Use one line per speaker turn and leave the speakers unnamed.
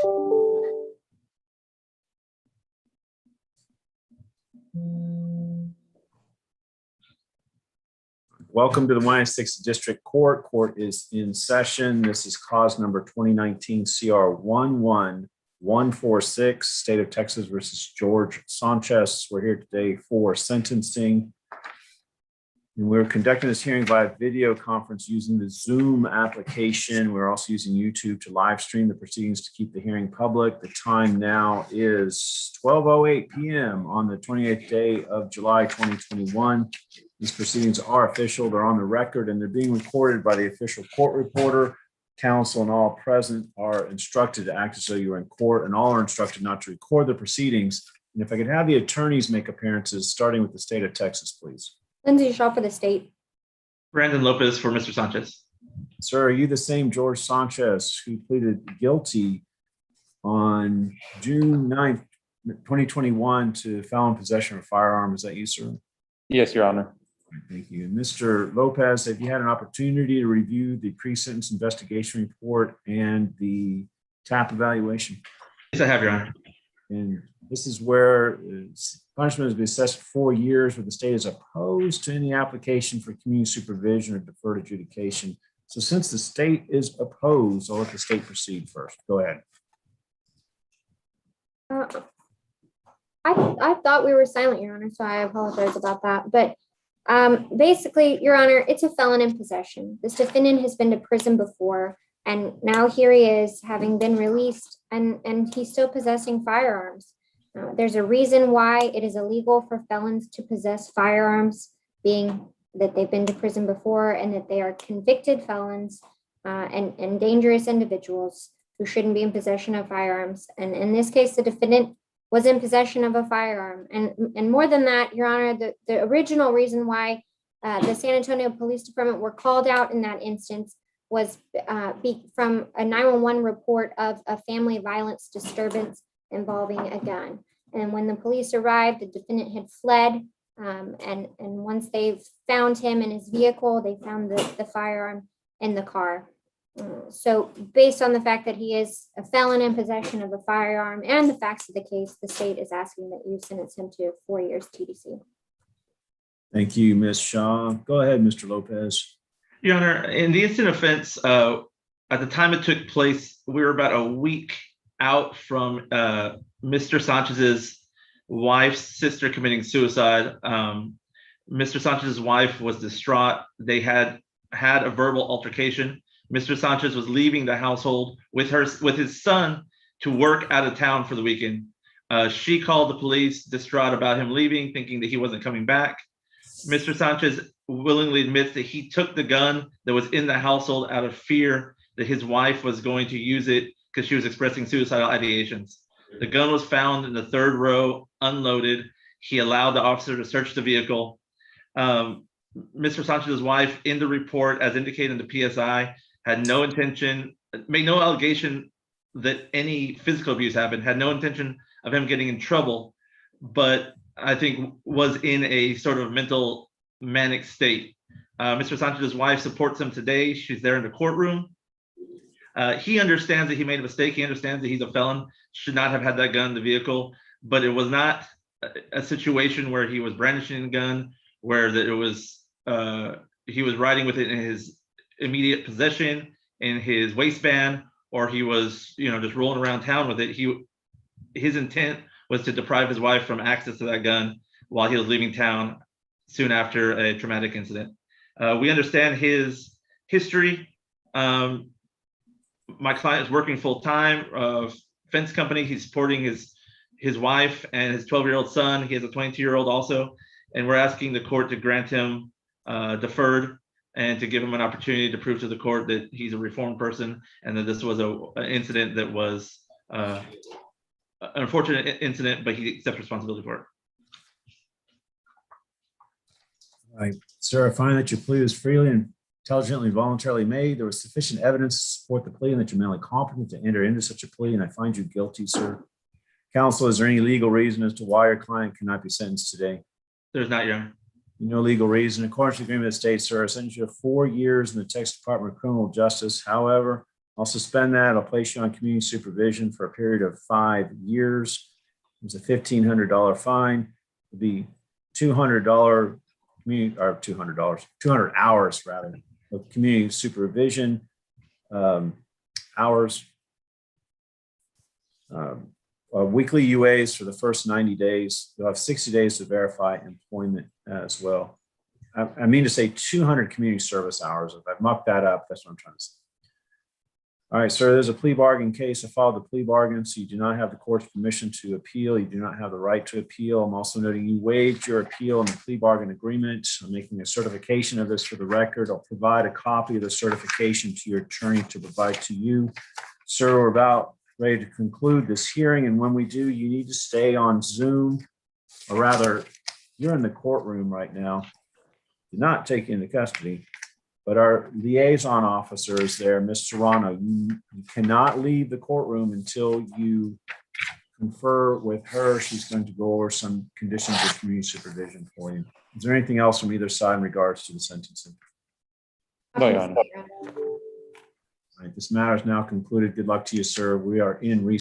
Welcome to the Y6 District Court. Court is in session. This is cause number 2019 CR 11146, State of Texas versus George Sanchez. We're here today for sentencing. And we're conducting this hearing via video conference using the Zoom application. We're also using YouTube to live stream the proceedings to keep the hearing public. The time now is 12:08 p.m. on the 28th day of July 2021. These proceedings are official, they're on the record, and they're being recorded by the official court reporter. Counsel and all present are instructed to act as though you're in court, and all are instructed not to record the proceedings. And if I could have the attorneys make appearances, starting with the state of Texas, please.
Lindsay Shaw for the state.
Brandon Lopez for Mr. Sanchez.
Sir, are you the same George Sanchez who pleaded guilty on June 9th, 2021 to felon possession of a firearm? Is that you, sir?
Yes, Your Honor.
Thank you. Mr. Lopez, have you had an opportunity to review the pre-sentence investigation report and the TAP evaluation?
Yes, I have, Your Honor.
And this is where punishment has been assessed for 4 years, where the state is opposed to any application for community supervision or deferred adjudication. So since the state is opposed, I'll let the state proceed first. Go ahead.
I thought we were silent, Your Honor, so I apologize about that. But basically, Your Honor, it's a felon in possession. This defendant has been to prison before, and now here he is having been released, and he's still possessing firearms. There's a reason why it is illegal for felons to possess firearms, being that they've been to prison before and that they are convicted felons and dangerous individuals who shouldn't be in possession of firearms. And in this case, the defendant was in possession of a firearm. And more than that, Your Honor, the original reason why the San Antonio Police Department were called out in that instance was from a 911 report of a family violence disturbance involving a gun. And when the police arrived, the defendant had fled. And once they found him in his vehicle, they found the firearm in the car. So based on the fact that he is a felon in possession of a firearm and the facts of the case, the state is asking that you sentence him to 4 years TDC.
Thank you, Ms. Shaw. Go ahead, Mr. Lopez.
Your Honor, in the instant offense, at the time it took place, we were about a week out from Mr. Sanchez's wife's sister committing suicide. Mr. Sanchez's wife was distraught. They had a verbal altercation. Mr. Sanchez was leaving the household with his son to work out of town for the weekend. She called the police, distraught about him leaving, thinking that he wasn't coming back. Mr. Sanchez willingly admits that he took the gun that was in the household out of fear that his wife was going to use it because she was expressing suicidal ideations. The gun was found in the third row, unloaded. He allowed the officer to search the vehicle. Mr. Sanchez's wife, in the report, as indicated in the PSI, had no intention, made no allegation that any physical abuse happened, had no intention of him getting in trouble, but I think was in a sort of mental manic state. Mr. Sanchez's wife supports him today. She's there in the courtroom. He understands that he made a mistake. He understands that he's a felon, should not have had that gun in the vehicle, but it was not a situation where he was brandishing a gun, where that it was he was riding with it in his immediate possession, in his waistband, or he was, just rolling around town with it. His intent was to deprive his wife from access to that gun while he was leaving town soon after a traumatic incident. We understand his history. My client is working full time, fence company. He's supporting his wife and his 12-year-old son. He has a 22-year-old also, and we're asking the court to grant him deferred and to give him an opportunity to prove to the court that he's a reformed person and that this was an incident that was an unfortunate incident, but he accepts responsibility for it.
All right, sir, I find that your plea is freely and intelligently, voluntarily made. There was sufficient evidence to support the plea and that you're mentally competent to enter into such a plea, and I find you guilty, sir. Counsel, is there any legal reason as to why your client cannot be sentenced today?
There's not, Your Honor.
No legal reason. According to the agreement of the state, sir, I sentence you to 4 years in the Texas Department of Criminal Justice. However, I'll suspend that. I'll place you on community supervision for a period of 5 years. It's a $1,500 fine. It'll be $200 community, or $200, 200 hours rather, of community supervision hours. Weekly UAs for the first 90 days. You'll have 60 days to verify employment as well. I mean to say 200 community service hours. If I've mucked that up, that's what I'm trying to say. All right, sir, there's a plea bargain case. I filed the plea bargain, so you do not have the court's permission to appeal. You do not have the right to appeal. I'm also noting you waived your appeal in the plea bargain agreement. I'm making a certification of this for the record. I'll provide a copy of the certification to your attorney to provide to you. Sir, we're about ready to conclude this hearing, and when we do, you need to stay on Zoom, or rather, you're in the courtroom right now. Do not take you into custody. But our liaison officer is there, Ms. Serrano. You cannot leave the courtroom until you confer with her. She's going to go over some conditions of community supervision for you. Is there anything else from either side in regards to the sentencing?
No, Your Honor.
All right, this matter is now concluded. Good luck to you, sir. We are in recess.